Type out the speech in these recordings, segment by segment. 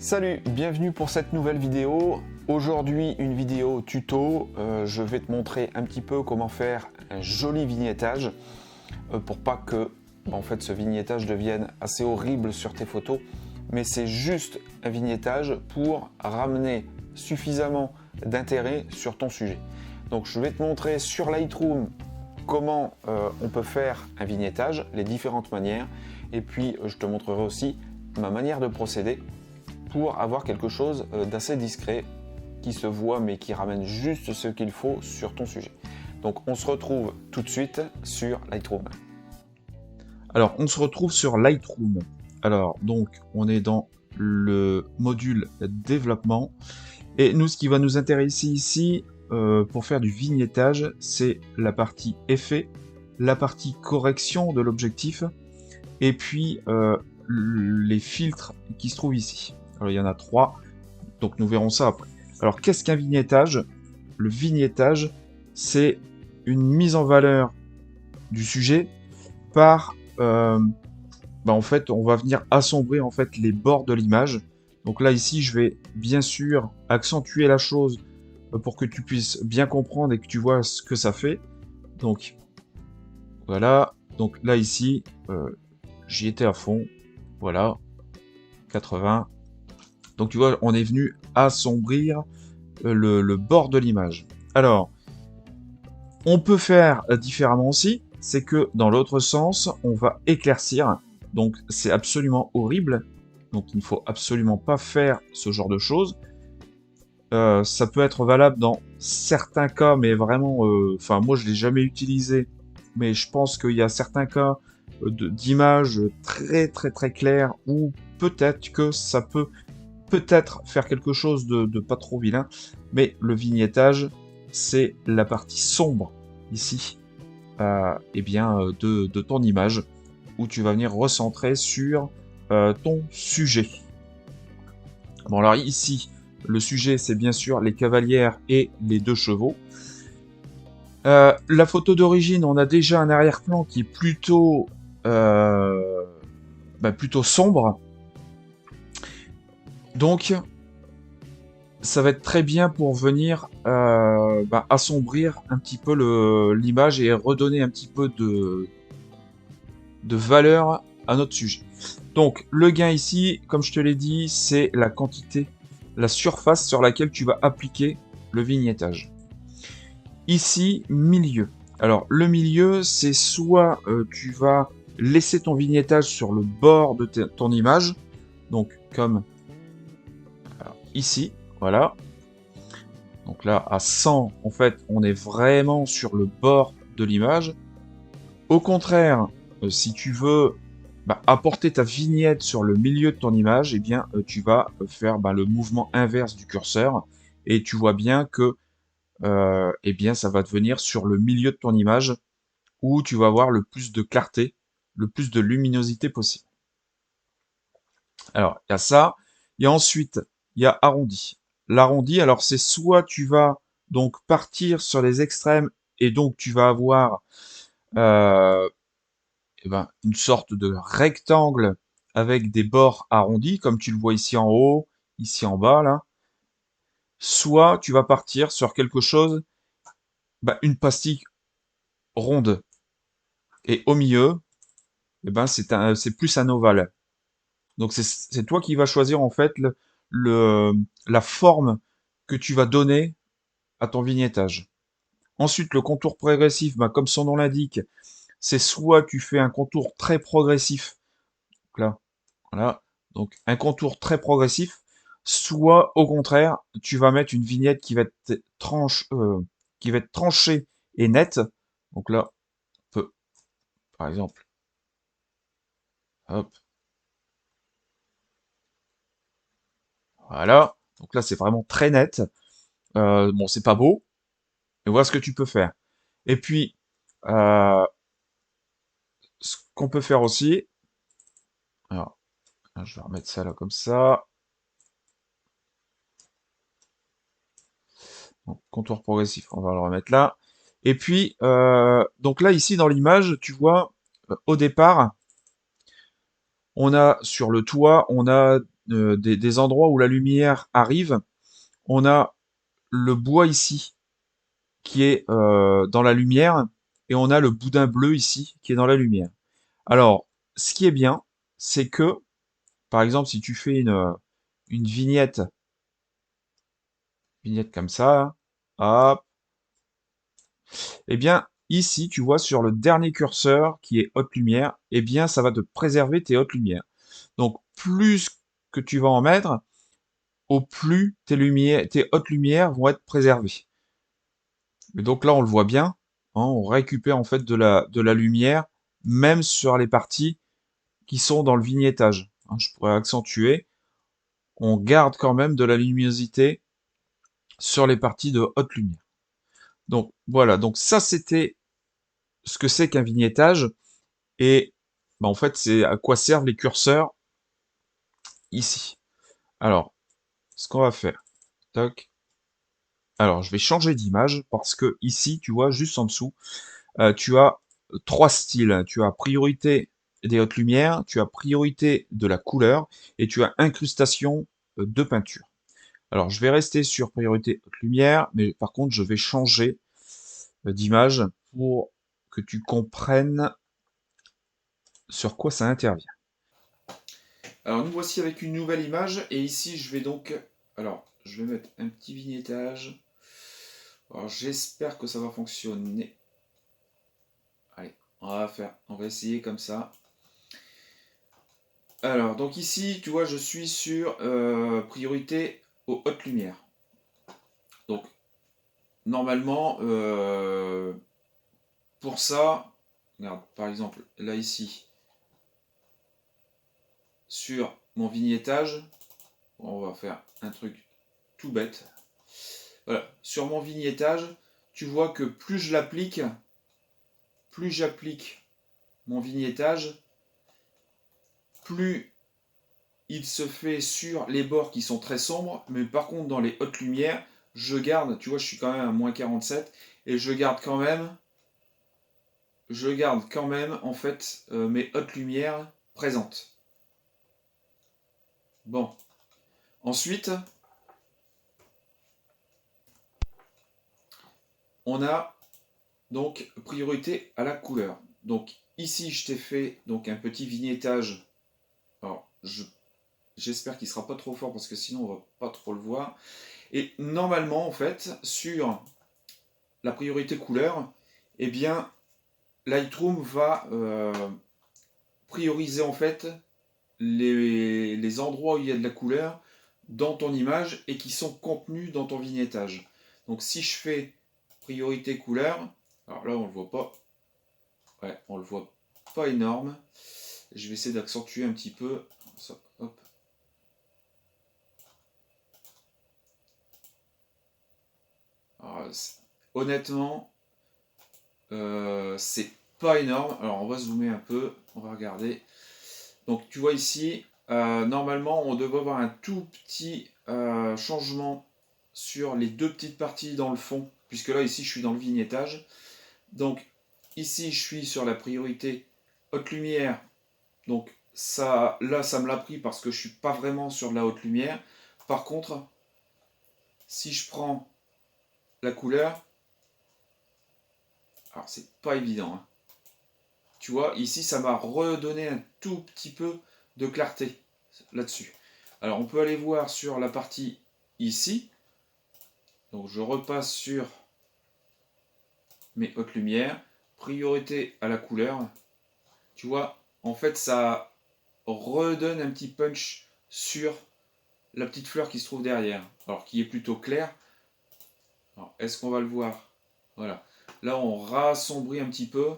Salut, bienvenue pour cette nouvelle vidéo. Aujourd'hui, une vidéo tuto. Je vais te montrer un petit peu comment faire un joli vignettage pour pas que ce vignettage devienne assez horrible sur tes photos. Mais c'est juste un vignettage pour ramener suffisamment d'intérêt sur ton sujet. Donc je vais te montrer sur Lightroom comment on peut faire un vignettage, les différentes manières. Et puis je te montrerai aussi ma manière de procéder pour avoir quelque chose d'assez discret qui se voit mais qui ramène juste ce qu'il faut sur ton sujet. Donc on se retrouve tout de suite sur Lightroom. Alors on se retrouve sur Lightroom. Alors donc on est dans le module développement et nous ce qui va nous intéresser ici pour faire du vignettage, c'est la partie effet, la partie correction de l'objectif et puis les filtres qui se trouvent ici. Alors il y en a 3, donc nous verrons ça après. Alors qu'est-ce qu'un vignettage? Le vignettage, c'est une mise en valeur du sujet par, en fait, on va venir assombrir en fait les bords de l'image. Donc là ici, je vais bien sûr accentuer la chose pour que tu puisses bien comprendre et que tu vois ce que ça fait. Donc voilà. Donc là ici, j'y étais à fond. Voilà, 80. Donc tu vois, on est venu assombrir le bord de l'image. Alors, on peut faire différemment aussi, c'est que dans l'autre sens, on va éclaircir. Donc c'est absolument horrible. Donc il ne faut absolument pas faire ce genre de choses. Ça peut être valable dans certains cas, mais vraiment, moi je l'ai jamais utilisé, mais je pense qu'il y a certains cas d'images très très très claires où peut-être que ça peut faire quelque chose de pas trop vilain, mais le vignettage, c'est la partie sombre ici, de ton image, où tu vas venir recentrer sur ton sujet. Bon alors ici, le sujet c'est bien sûr les cavalières et les 2 chevaux. La photo d'origine, on a déjà un arrière-plan qui est plutôt sombre. Donc, ça va être très bien pour venir assombrir un petit peu l'image et redonner un petit peu de valeur à notre sujet. Donc, le gain ici, comme je te l'ai dit, c'est la quantité, la surface sur laquelle tu vas appliquer le vignettage. Ici, milieu. Alors, le milieu, c'est soit tu vas laisser ton vignettage sur le bord de ton image, donc comme ici, voilà. Donc là, à 100, en fait, on est vraiment sur le bord de l'image. Au contraire, si tu veux apporter ta vignette sur le milieu de ton image, eh bien, tu vas faire le mouvement inverse du curseur. Et tu vois bien que ça va devenir sur le milieu de ton image où tu vas avoir le plus de clarté, le plus de luminosité possible. Alors, il y a ça. Il y a ensuite, il y a arrondi. L'arrondi, alors c'est soit tu vas donc partir sur les extrêmes et donc tu vas avoir une sorte de rectangle avec des bords arrondis, comme tu le vois ici en haut, ici en bas, là. Soit tu vas partir sur quelque chose, une pastille ronde. Et au milieu, c'est plus un ovale. Donc c'est toi qui vas choisir en fait la forme que tu vas donner à ton vignettage. Ensuite, le contour progressif, comme son nom l'indique, c'est soit tu fais un contour très progressif, donc là, voilà, donc un contour très progressif, soit au contraire, tu vas mettre une vignette qui va être tranchée et nette. Donc là, on peut, par exemple, hop, voilà. Donc là, c'est vraiment très net. Bon, c'est pas beau, mais voilà ce que tu peux faire. Et puis, ce qu'on peut faire aussi, alors, je vais remettre ça là comme ça. Donc, contour progressif, on va le remettre là. Et puis, donc là, ici, dans l'image, tu vois, au départ, on a sur le toit, on a des endroits où la lumière arrive. On a le bois ici qui est dans la lumière et on a le boudin bleu ici qui est dans la lumière. Alors, ce qui est bien, c'est que, par exemple, si tu fais une vignette comme ça, hop, eh bien, ici, tu vois sur le dernier curseur qui est haute lumière, eh bien, ça va te préserver tes hautes lumières. Donc, plus que tu vas en mettre, au plus tes hautes lumières vont être préservées. Et donc là, on le voit bien, hein, on récupère en fait de la lumière, même sur les parties qui sont dans le vignettage. Hein, je pourrais accentuer, on garde quand même de la luminosité sur les parties de haute lumière. Donc voilà, donc ça c'était ce que c'est qu'un vignettage, et bah, en fait c'est à quoi servent les curseurs ici. Alors, ce qu'on va faire, toc. Alors je vais changer d'image parce que ici, tu vois, juste en dessous, tu as trois styles. Tu as priorité des hautes lumières, tu as priorité de la couleur et tu as incrustation de peinture. Alors je vais rester sur priorité haute lumière, mais par contre je vais changer d'image pour que tu comprennes sur quoi ça intervient. Alors nous voici avec une nouvelle image et ici je vais donc... Alors je vais mettre un petit vignettage. Alors j'espère que ça va fonctionner. Allez, on va essayer comme ça. Alors donc ici tu vois je suis sur priorité aux hautes lumières. Donc normalement pour ça, regarde par exemple là ici sur mon vignettage, on va faire un truc tout bête. Voilà, sur mon vignettage, tu vois que plus j'applique mon vignettage, plus il se fait sur les bords qui sont très sombres, mais par contre dans les hautes lumières, je garde, tu vois, je suis quand même à moins 47, et je garde quand même en fait mes hautes lumières présentes. Bon, ensuite, on a donc priorité à la couleur. Donc ici, je t'ai fait donc un petit vignettage. Alors, j'espère qu'il sera pas trop fort parce que sinon on va pas trop le voir. Et normalement, en fait, sur la priorité couleur, eh bien, Lightroom va prioriser en fait les endroits où il y a de la couleur dans ton image et qui sont contenus dans ton vignettage. Donc si je fais priorité couleur, alors là on le voit pas, ouais, on le voit pas énorme. Je vais essayer d'accentuer un petit peu. Ça, hop. Alors, honnêtement, c'est pas énorme. Alors on va zoomer un peu, on va regarder. Donc tu vois ici, normalement on devrait avoir un tout petit changement sur les deux petites parties dans le fond, puisque là ici je suis dans le vignettage. Donc ici je suis sur la priorité haute lumière. Donc ça, là ça me l'a pris parce que je suis pas vraiment sur la haute lumière. Par contre, si je prends la couleur, alors c'est pas évident, hein. Tu vois, ici ça m'a redonné un tout petit peu de clarté là-dessus. Alors on peut aller voir sur la partie ici. Donc je repasse sur mes hautes lumières, priorité à la couleur. Tu vois, en fait ça redonne un petit punch sur la petite fleur qui se trouve derrière. Alors qui est plutôt claire. Alors est-ce qu'on va le voir? Voilà. Là on rassombrit un petit peu.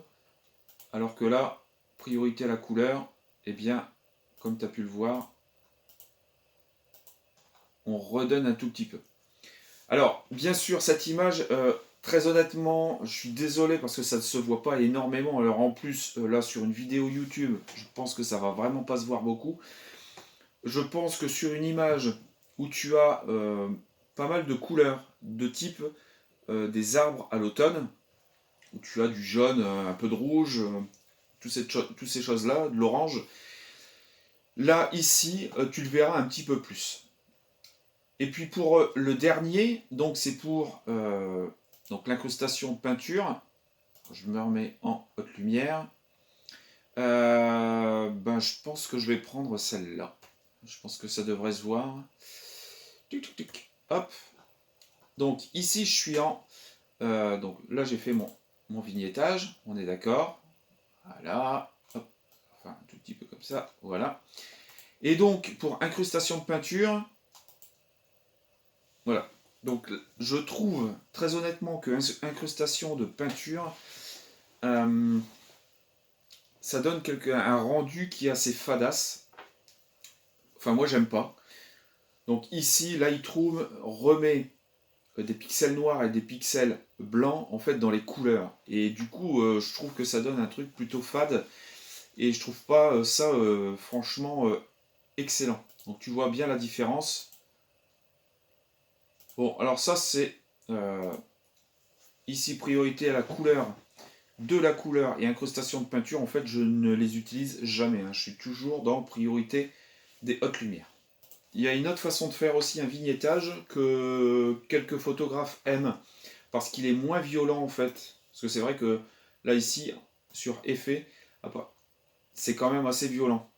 Alors que là, priorité à la couleur, eh bien, comme tu as pu le voir, on redonne un tout petit peu. Alors, bien sûr, cette image, très honnêtement, je suis désolé parce que ça ne se voit pas énormément. Alors en plus, là, sur une vidéo YouTube, je pense que ça va vraiment pas se voir beaucoup. Je pense que sur une image où tu as pas mal de couleurs, de type des arbres à l'automne, où tu as du jaune, un peu de rouge, toutes ces choses-là, de l'orange, Là, ici, tu le verras un petit peu plus. Et puis pour le dernier, donc c'est pour donc l'incrustation de peinture. Je me remets en haute lumière. Ben, je pense que je vais prendre celle-là. Je pense que ça devrait se voir. Tuc, tuc, tuc. Hop. Donc ici, je suis en... donc là, j'ai fait mon vignettage. On est d'accord. Voilà. Hop. Enfin, un tout petit peu comme ça. Voilà. Et donc, pour incrustation de peinture, voilà. Donc, je trouve très honnêtement que incrustation de peinture, euh, ça donne un rendu qui est assez fadasse. Enfin, moi, j'aime pas. Donc ici, Lightroom remet des pixels noirs et des pixels blancs en fait dans les couleurs. Et du coup, je trouve que ça donne un truc plutôt fade. Et je trouve pas ça franchement excellent. Donc tu vois bien la différence. Bon, alors ça c'est ici priorité à la couleur, de la couleur et incrustation de peinture. En fait, je ne les utilise jamais. Hein. Je suis toujours dans priorité des hautes lumières. Il y a une autre façon de faire aussi un vignettage que quelques photographes aiment parce qu'il est moins violent en fait. Parce que c'est vrai que là ici, sur effet, c'est quand même assez violent.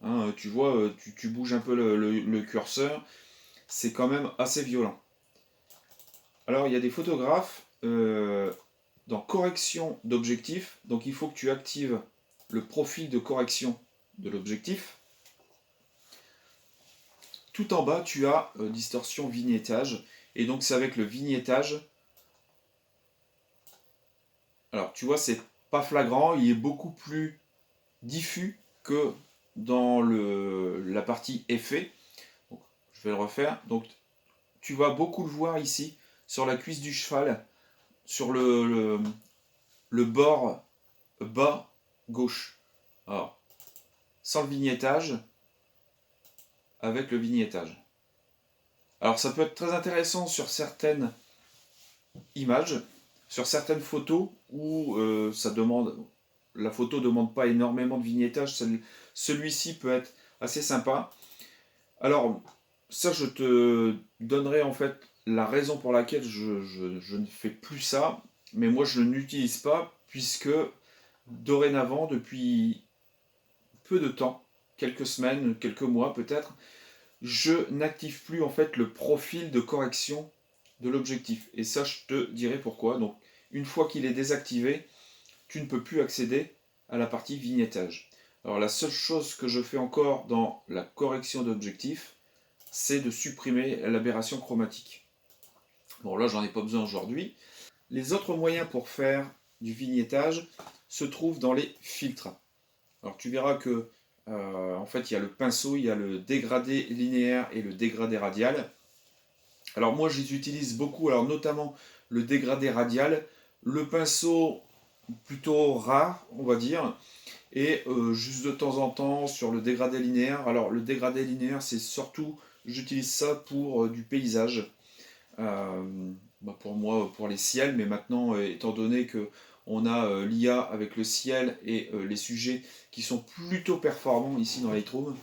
Hein, tu vois, tu bouges un peu le curseur, c'est quand même assez violent. Alors il y a des photographes dans correction d'objectif, donc il faut que tu actives le profil de correction de l'objectif. Tout en bas, tu as distorsion vignettage, et donc c'est avec le vignettage. Alors tu vois, c'est pas flagrant, il est beaucoup plus diffus que dans la partie effet. Donc, je vais le refaire. Donc tu vas beaucoup le voir ici sur la cuisse du cheval, sur le bord bas gauche. Alors, sans le vignettage, avec le vignettage. Alors ça peut être très intéressant sur certaines images, sur certaines photos où la photo ne demande pas énormément de vignettage. Celui-ci peut être assez sympa. Alors, ça, je te donnerai en fait la raison pour laquelle je ne fais plus ça, mais moi je ne l'utilise pas puisque dorénavant, depuis peu de temps, quelques semaines, quelques mois peut-être, je n'active plus en fait le profil de correction de l'objectif. Et ça, je te dirai pourquoi. Donc, une fois qu'il est désactivé, tu ne peux plus accéder à la partie vignettage. Alors, la seule chose que je fais encore dans la correction d'objectif, c'est de supprimer l'aberration chromatique. Bon, là, j'en ai pas besoin aujourd'hui. Les autres moyens pour faire du vignettage se trouvent dans les filtres. Alors, tu verras que en fait, il y a le pinceau, il y a le dégradé linéaire et le dégradé radial. Alors moi, je les utilise beaucoup, alors notamment le dégradé radial, le pinceau plutôt rare, on va dire, et juste de temps en temps sur le dégradé linéaire. Alors le dégradé linéaire, c'est surtout, j'utilise ça pour du paysage, euh, pour moi, pour les ciels, mais maintenant, étant donné que on a l'IA avec le ciel et les sujets qui sont plutôt performants ici dans Lightroom,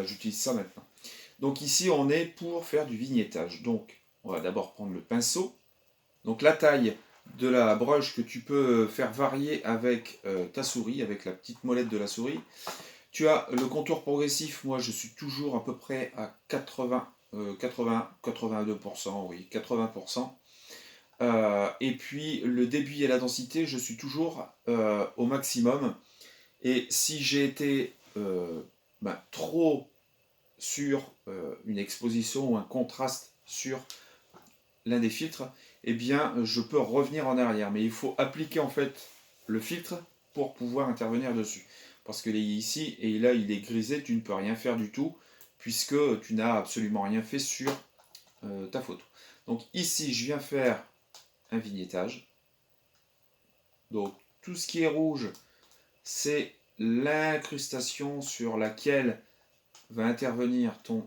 j'utilise ça maintenant. Donc ici, on est pour faire du vignettage. Donc, on va d'abord prendre le pinceau. Donc la taille de la broche que tu peux faire varier avec ta souris, avec la petite molette de la souris. Tu as le contour progressif, moi je suis toujours à peu près à 82%, oui, 80%. Et puis le débit et la densité, je suis toujours au maximum. Et si j'ai été trop sur une exposition ou un contraste sur l'un des filtres, eh bien je peux revenir en arrière. Mais il faut appliquer en fait le filtre pour pouvoir intervenir dessus. Parce que ici et là il est grisé, tu ne peux rien faire du tout puisque tu n'as absolument rien fait sur ta photo. Donc ici je viens faire un vignettage. Donc tout ce qui est rouge, c'est l'incrustation sur laquelle va intervenir ton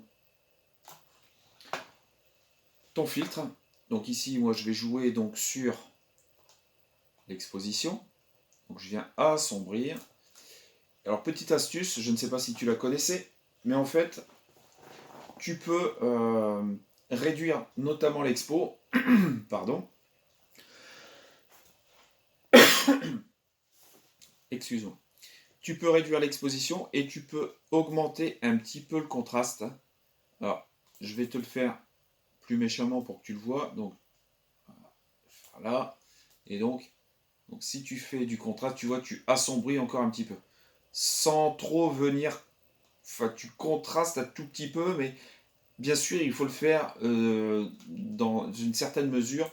filtre. Donc ici, moi, je vais jouer donc sur l'exposition. Donc je viens assombrir. Alors, petite astuce, je ne sais pas si tu la connaissais, mais en fait, tu peux réduire notamment l'expo, pardon, excuse-moi. Tu peux réduire l'exposition et tu peux augmenter un petit peu le contraste. Alors, je vais te le faire plus méchamment pour que tu le vois. Donc, voilà. Et donc si tu fais du contraste, tu vois, tu assombris encore un petit peu. Sans trop venir... Enfin, tu contrastes un tout petit peu, mais bien sûr, il faut le faire dans une certaine mesure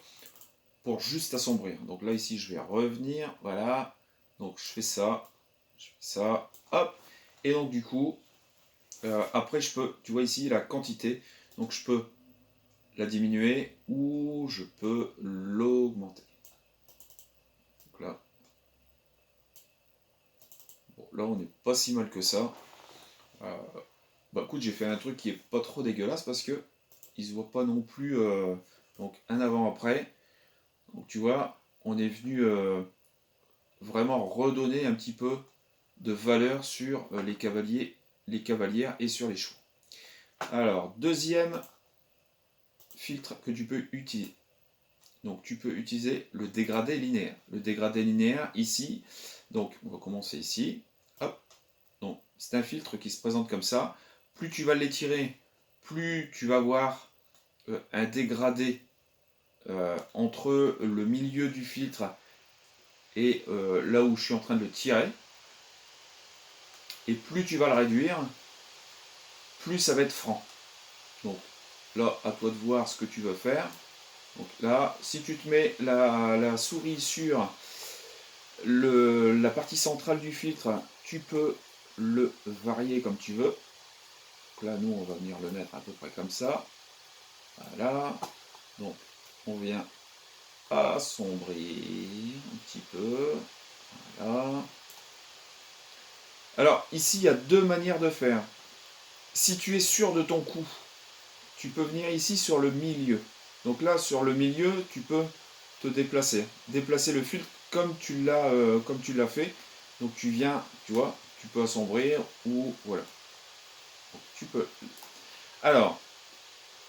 pour juste assombrir. Donc là, ici, je vais revenir. Voilà. Donc, je fais ça. Je fais ça. Hop. Et donc, du coup, après, je peux... Tu vois ici, la quantité. Donc, je peux la diminuer ou je peux l'augmenter. Donc là... Bon, là, on n'est pas si mal que ça. Bah écoute, j'ai fait un truc qui est pas trop dégueulasse parce que il se voit pas non plus. Donc un avant-après. Donc tu vois, on est venu vraiment redonner un petit peu de valeur sur les cavaliers, les cavalières et sur les chevaux. Alors, deuxième filtre que tu peux utiliser. Donc tu peux utiliser le dégradé linéaire. Le dégradé linéaire ici, donc on va commencer ici. Hop. Donc c'est un filtre qui se présente comme ça. Plus tu vas l'étirer, plus tu vas voir un dégradé entre le milieu du filtre et là où je suis en train de le tirer. Et plus tu vas le réduire, plus ça va être franc. Donc là, à toi de voir ce que tu veux faire. Donc là, si tu te mets la souris sur la partie centrale du filtre, tu peux le varier comme tu veux. Donc là, nous, on va venir le mettre à peu près comme ça. Voilà. Donc, on vient assombrir un petit peu. Voilà. Alors, ici, il y a deux manières de faire. Si tu es sûr de ton coup, tu peux venir ici sur le milieu. Donc là, sur le milieu, tu peux te déplacer. Déplacer le filtre comme tu l'as fait. Donc tu viens, tu vois, tu peux assombrir ou voilà. Donc, tu peux. Alors,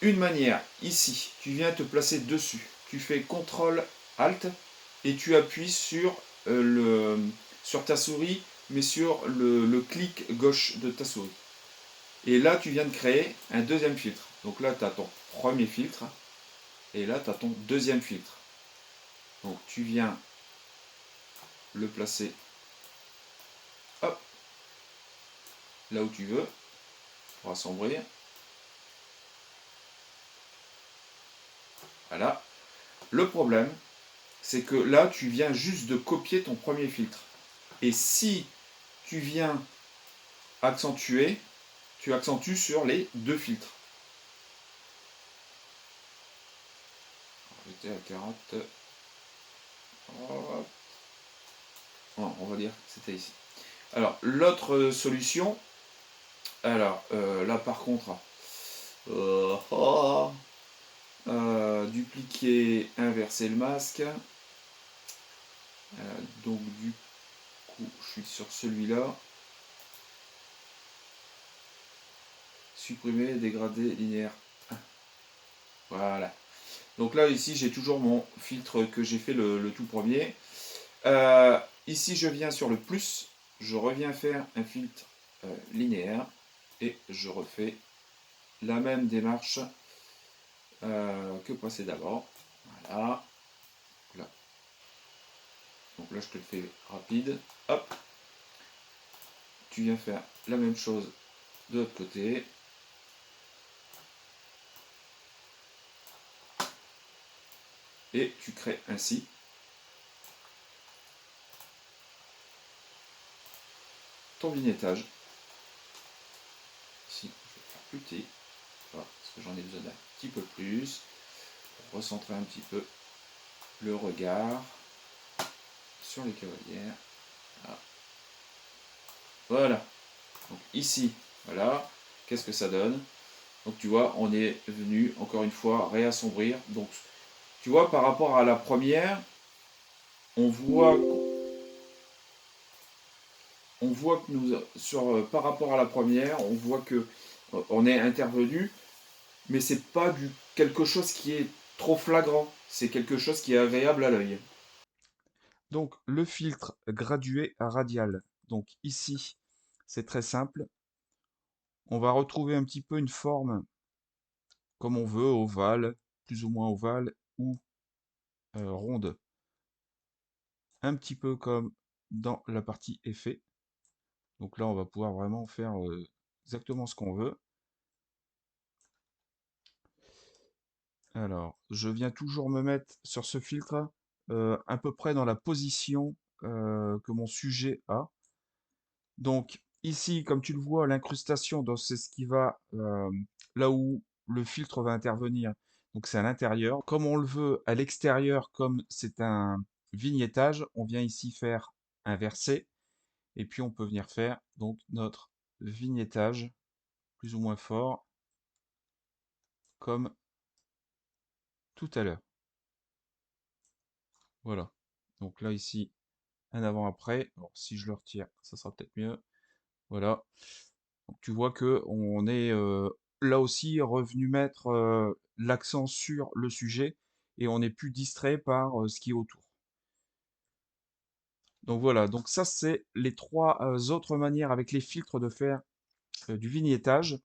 une manière, ici, tu viens te placer dessus. Tu fais CTRL ALT et tu appuies sur ta souris, mais sur le clic gauche de ta souris. Et là, tu viens de créer un deuxième filtre. Donc là, tu as ton premier filtre. Et là, tu as ton deuxième filtre. Donc tu viens le placer hop, là où tu veux pour assombrir. Voilà. Le problème, c'est que là, tu viens juste de copier ton premier filtre. Et si tu viens accentuer, tu accentues sur les deux filtres. J'étais à 40. Bon, on va dire que c'était ici. Alors, l'autre solution, alors là par contre, dupliquer, inverser le masque. Donc du coup, je suis sur celui-là. Supprimer, dégrader, linéaire. Voilà. Donc là, ici, j'ai toujours mon filtre que j'ai fait le tout premier. Ici, je viens sur le plus. Je reviens faire un filtre linéaire. Et je refais la même démarche que précédemment. Voilà. Là. Donc là, je te le fais rapide. Hop. Tu viens faire la même chose de l'autre côté. Et tu crées ainsi ton vignettage. Ici, je vais faire plus petit, voilà, parce que j'en ai besoin d'un petit peu plus, pour recentrer un petit peu le regard sur les cavalières. Voilà. Voilà. Donc ici, voilà, qu'est-ce que ça donne? Donc tu vois, on est venu encore une fois réassombrir. Donc tu vois, par rapport à la première, on voit on voit que par rapport à la première, on voit que on est intervenu, mais c'est pas quelque chose qui est trop flagrant. C'est quelque chose qui est agréable à l'œil. Donc, le filtre gradué à radial. Donc ici, c'est très simple. On va retrouver un petit peu une forme comme on veut, ovale, plus ou moins ovale, ou ronde. Un petit peu comme dans la partie effet. Donc là, on va pouvoir vraiment faire exactement ce qu'on veut. Alors, je viens toujours me mettre sur ce filtre à peu près dans la position que mon sujet a. Donc ici, comme tu le vois, l'incrustation, donc c'est ce qui va là où le filtre va intervenir. Donc c'est à l'intérieur. Comme on le veut à l'extérieur, comme c'est un vignettage, on vient ici faire inverser. Et puis on peut venir faire donc notre vignettage plus ou moins fort, comme tout à l'heure. Voilà. Donc là ici, un avant-après. Alors, si je le retire, ça sera peut-être mieux. Voilà. Donc, tu vois que on est là aussi revenu mettre l'accent sur le sujet et on n'est plus distrait par ce qui est autour. Donc voilà, donc ça c'est les trois autres manières avec les filtres de faire du vignettage.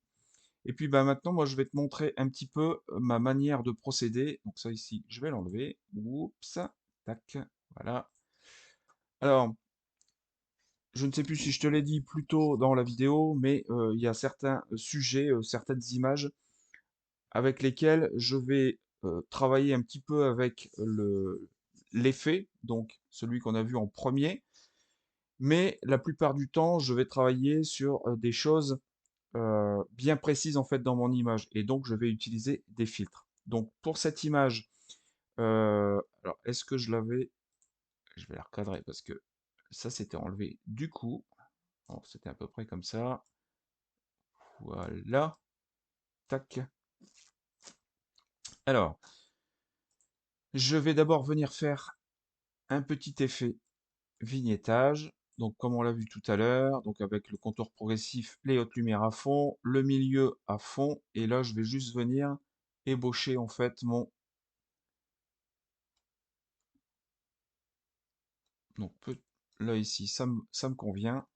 Et puis bah, maintenant, moi je vais te montrer un petit peu ma manière de procéder. Donc ça ici, je vais l'enlever. Oups, tac, voilà. Alors, je ne sais plus si je te l'ai dit plus tôt dans la vidéo, mais il y a certains sujets, certaines images avec lesquelles je vais travailler un petit peu avec l'effet, donc celui qu'on a vu en premier, mais la plupart du temps, je vais travailler sur des choses bien précises en fait dans mon image, et donc je vais utiliser des filtres. Donc pour cette image, alors est-ce que je l'avais, je vais la recadrer parce que ça s'était enlevé du coup. Alors, c'était à peu près comme ça. Voilà. Tac. Alors, je vais d'abord venir faire un petit effet vignettage. Donc, comme on l'a vu tout à l'heure, donc avec le contour progressif, les hautes lumières à fond, le milieu à fond. Et là, je vais juste venir ébaucher en fait mon. Donc, là ici, ça me convient.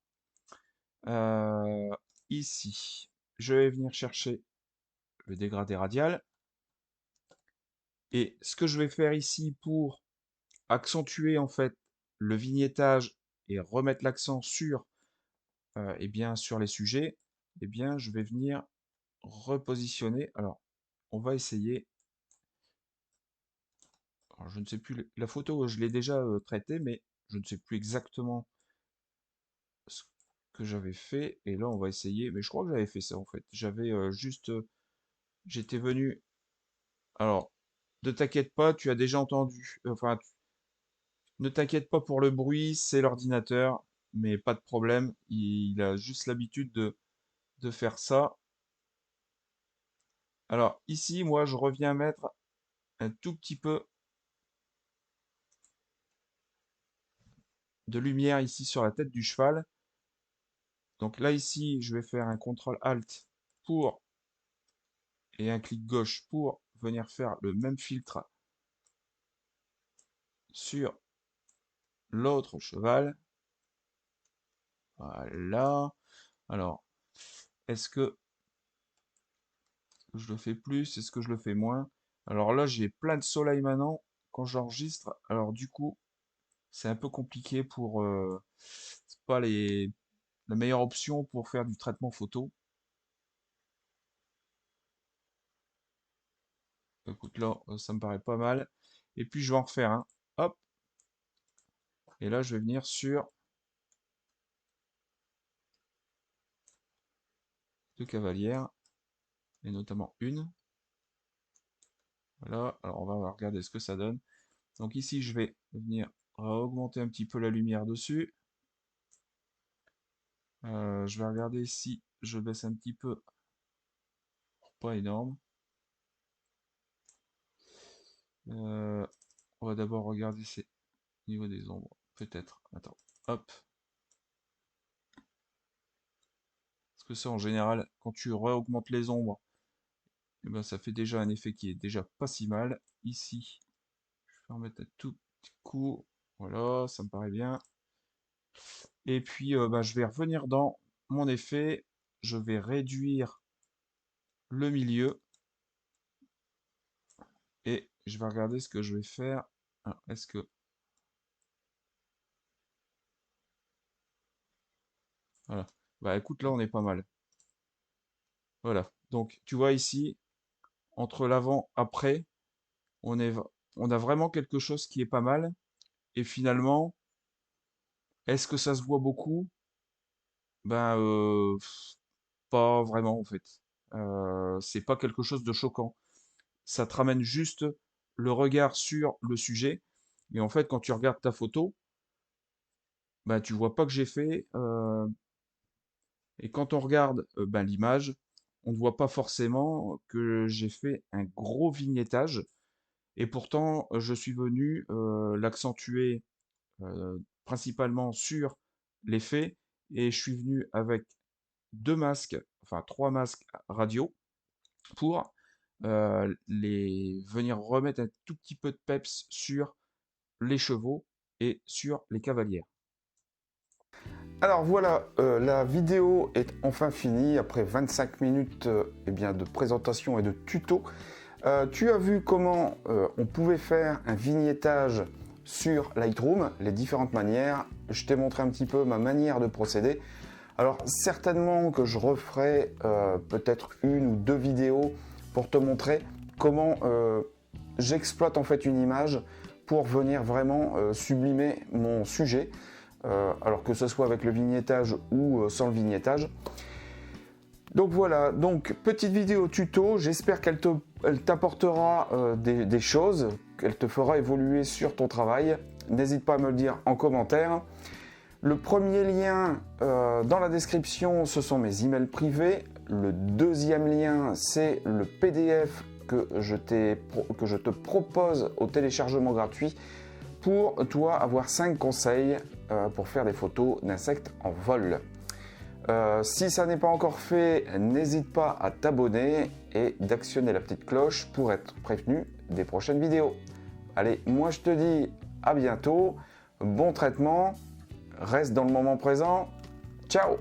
Euh, Ici, je vais venir chercher le dégradé radial. Et ce que je vais faire ici pour accentuer en fait le vignettage et remettre l'accent sur, eh bien, sur les sujets, eh bien, je vais venir repositionner. Alors, on va essayer. Alors, je ne sais plus, la photo, je l'ai déjà traitée, mais je ne sais plus exactement ce que j'avais fait. Et là, on va essayer. Mais je crois que j'avais fait ça en fait. J'avais juste, j'étais venu. Alors, ne t'inquiète pas, tu as déjà entendu. Enfin, ne t'inquiète pas pour le bruit, c'est l'ordinateur, mais pas de problème. Il a juste l'habitude de faire ça. Alors ici, moi, je reviens mettre un tout petit peu de lumière ici sur la tête du cheval. Donc là, ici, je vais faire un CTRL ALT pour et un clic gauche pour venir faire le même filtre sur l'autre cheval. Voilà. Alors, est-ce que je le fais plus? Est-ce que je le fais moins? Alors là, j'ai plein de soleil maintenant quand j'enregistre. Alors du coup, c'est un peu compliqué pour... c'est pas la meilleure option pour faire du traitement photo. Écoute, là, ça me paraît pas mal. Et puis, je vais en refaire un. Hop. Et là, je vais venir sur deux cavalières, et notamment une. Voilà. Alors, on va regarder ce que ça donne. Donc ici, je vais venir augmenter un petit peu la lumière dessus. Je vais regarder si je baisse un petit peu. Pas énorme. Euh, on va d'abord regarder au niveau des ombres. Peut-être. Attends. Hop. Parce que ça, en général, quand tu réaugmentes les ombres, eh ben, ça fait déjà un effet qui est déjà pas si mal. Ici, je vais remettre un tout petit coup. Voilà, ça me paraît bien. Et puis, bah, je vais revenir dans mon effet. Je vais réduire le milieu. Et je vais regarder ce que je vais faire. Alors, est-ce que... Voilà. Bah écoute, là, on est pas mal. Voilà. Donc, tu vois ici, entre l'avant, après, on est, on a vraiment quelque chose qui est pas mal. Et finalement, est-ce que ça se voit beaucoup? Ben, pas vraiment, en fait. C'est pas quelque chose de choquant. Ça te ramène juste le regard sur le sujet. Et en fait, quand tu regardes ta photo, ben, tu vois pas que j'ai fait. Et quand on regarde ben, l'image, on ne voit pas forcément que j'ai fait un gros vignettage. Et pourtant, je suis venu l'accentuer principalement sur l'effet. Et je suis venu avec deux masques, enfin trois masques radio pour les venir remettre un tout petit peu de peps sur les chevaux et sur les cavalières. Alors voilà, la vidéo est enfin finie après 25 minutes eh bien, de présentation et de tuto. Tu as vu comment on pouvait faire un vignettage sur Lightroom, les différentes manières. Je t'ai montré un petit peu ma manière de procéder. Alors certainement que je referai peut-être une ou deux vidéos pour te montrer comment j'exploite en fait une image pour venir vraiment sublimer mon sujet. Alors que ce soit avec le vignettage ou sans le vignettage. Donc voilà, donc petite vidéo tuto, j'espère qu'elle t'apportera des choses, qu'elle te fera évoluer sur ton travail. N'hésite pas à me le dire en commentaire. Le premier lien dans la description, ce sont mes emails privés. Le deuxième lien, c'est le PDF que je te propose au téléchargement gratuit pour toi avoir 5 conseils pour faire des photos d'insectes en vol. Si ça n'est pas encore fait, n'hésite pas à t'abonner et d'actionner la petite cloche pour être prévenu des prochaines vidéos. Allez, moi je te dis à bientôt, bon traitement, reste dans le moment présent, ciao!